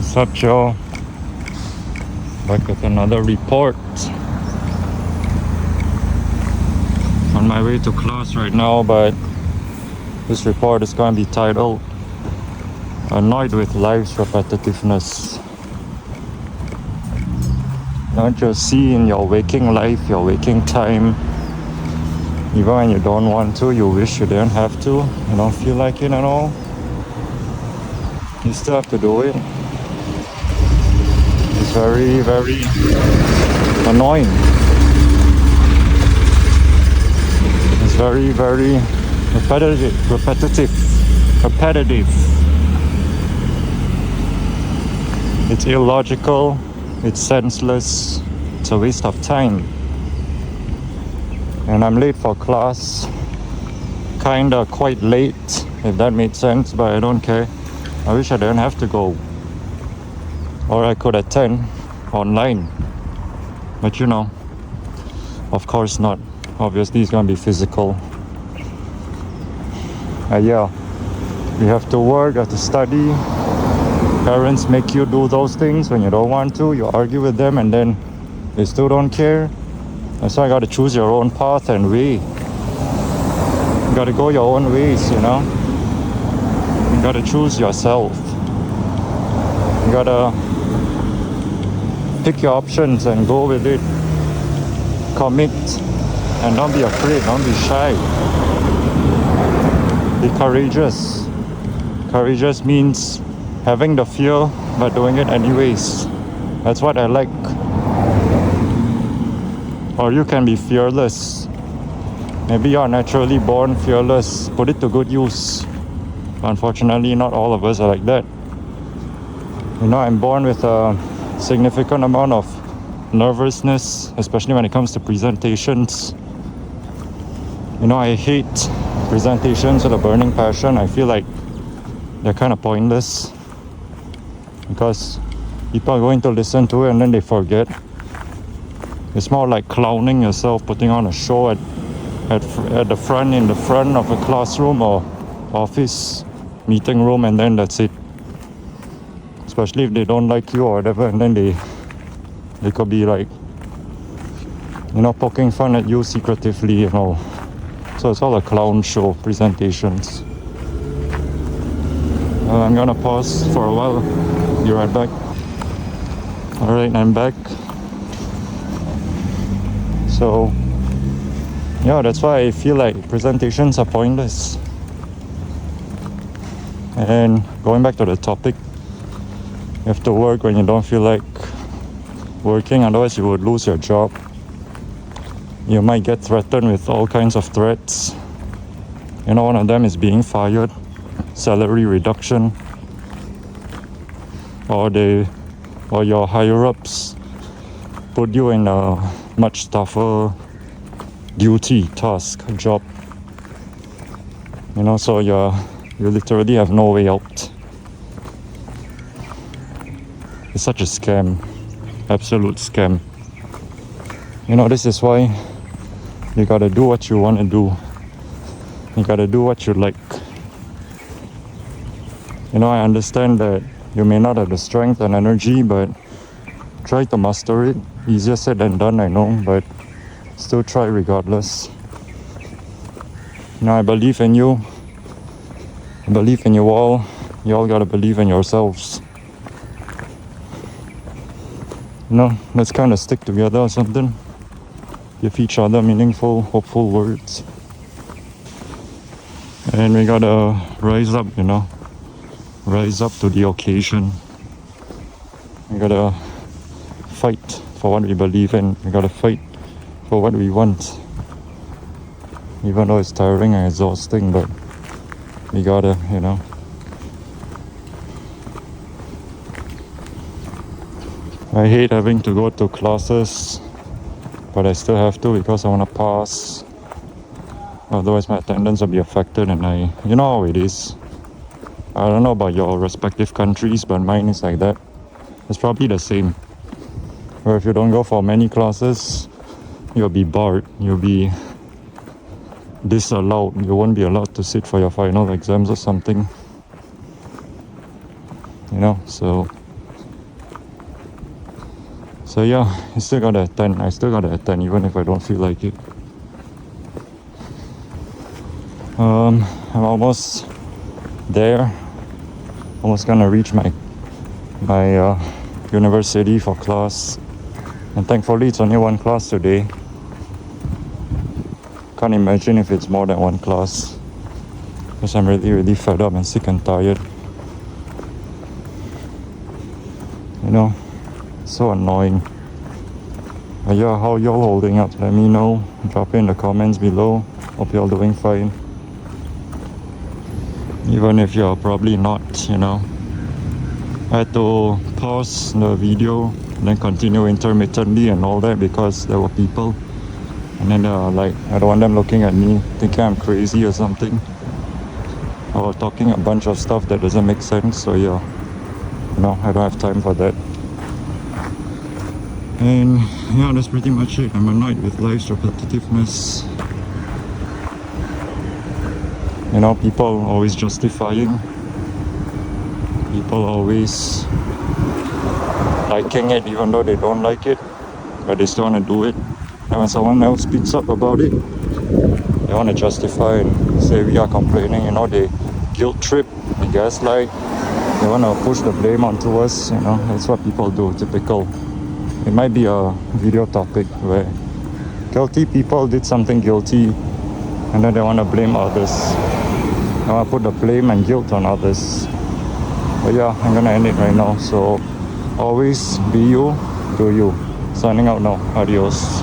What's up, Joe? Back with another report. On my way to class right now, but this report is going to be titled Annoyed with Life's Repetitiveness. Don't you see in your waking life, your waking time, even when you don't want to, you wish you didn't have to, you don't feel like it at all, you still have to do it. It's very, very annoying. It's very, very repetitive. It's illogical, it's senseless, it's a waste of time. And I'm late for class, kinda quite late, if that made sense, but I don't care. I wish I didn't have to go. Or I could attend online. But you know, of course not. Obviously it's gonna be physical. Yeah, we have to work, have to study. Parents make you do those things when you don't want to. You argue with them and then they still don't care. That's why you gotta choose your own path and way. You gotta go your own ways, you know. You gotta choose yourself. You gotta pick your options and go with it. Commit and don't be afraid, don't be shy. Be courageous. Courageous means having the fear but doing it anyways. That's what I like. Or you can be fearless. Maybe you're naturally born fearless. Put it to good use. Unfortunately, not all of us are like that. You know, I'm born with a significant amount of nervousness, especially when it comes to presentations. You know, I hate presentations with a burning passion. I feel like they're kind of pointless because people are going to listen to it and then they forget. It's more like clowning yourself, putting on a show in the front of a classroom or office meeting room, and then that's it. Especially if they don't like you or whatever, and then they could be like, you know, poking fun at you secretively and all. So it's all a clown show, presentations. I'm gonna pause for a while. Be right back. Alright, I'm back. So yeah, that's why I feel like presentations are pointless. And going back to the topic, you have to work when you don't feel like working, otherwise you would lose your job. You might get threatened with all kinds of threats. You know, one of them is being fired, salary reduction, or your higher-ups put you in a much tougher duty, task, job. You know, so you literally have no way out. It's such a scam, absolute scam. You know, this is why you gotta do what you want to do. You gotta do what you like. You know, I understand that you may not have the strength and energy, but try to master it. Easier said than done, I know, but still try regardless. You know, I believe in you. I believe in you all. You all gotta believe in yourselves. You know, let's kind of stick together or something. Give each other meaningful, hopeful words. And we gotta rise up, you know. Rise up to the occasion. We gotta fight for what we believe in. We gotta fight for what we want. Even though it's tiring and exhausting, but we gotta, you know. I hate having to go to classes, but I still have to because I want to pass. Otherwise my attendance will be affected, and you know how it is. I don't know about your respective countries, but mine is like that. It's probably the same. Or if you don't go for many classes, you'll be barred. You'll be disallowed. You won't be allowed to sit for your final exams or something. You know, so So yeah, I still gotta attend even if I don't feel like it. I'm almost there, almost gonna reach my university for class, and thankfully it's only one class today. Can't imagine if it's more than one class, because I'm really fed up and sick and tired. You know, so annoying. But yeah, how y'all holding up? Let me know. Drop it in the comments below. Hope y'all doing fine. Even if you're probably not, you know. I had to pause the video and then continue intermittently and all that because there were people. And then like, I don't want them looking at me thinking I'm crazy or something. Or talking a bunch of stuff that doesn't make sense. So yeah, you know, I don't have time for that. And yeah, that's pretty much it. I'm annoyed with life's repetitiveness. You know, people always justifying. People always liking it even though they don't like it, but they still want to do it. And when someone else speaks up about it, they want to justify and say we are complaining. You know, they guilt trip, they gaslight, they want to push the blame onto us. You know, that's what people do, typical. It might be a video topic where guilty people did something guilty and then they want to blame others. They want to put the blame and guilt on others. But yeah, I'm gonna end it right now. So always be you, do you. Signing out now. Adios.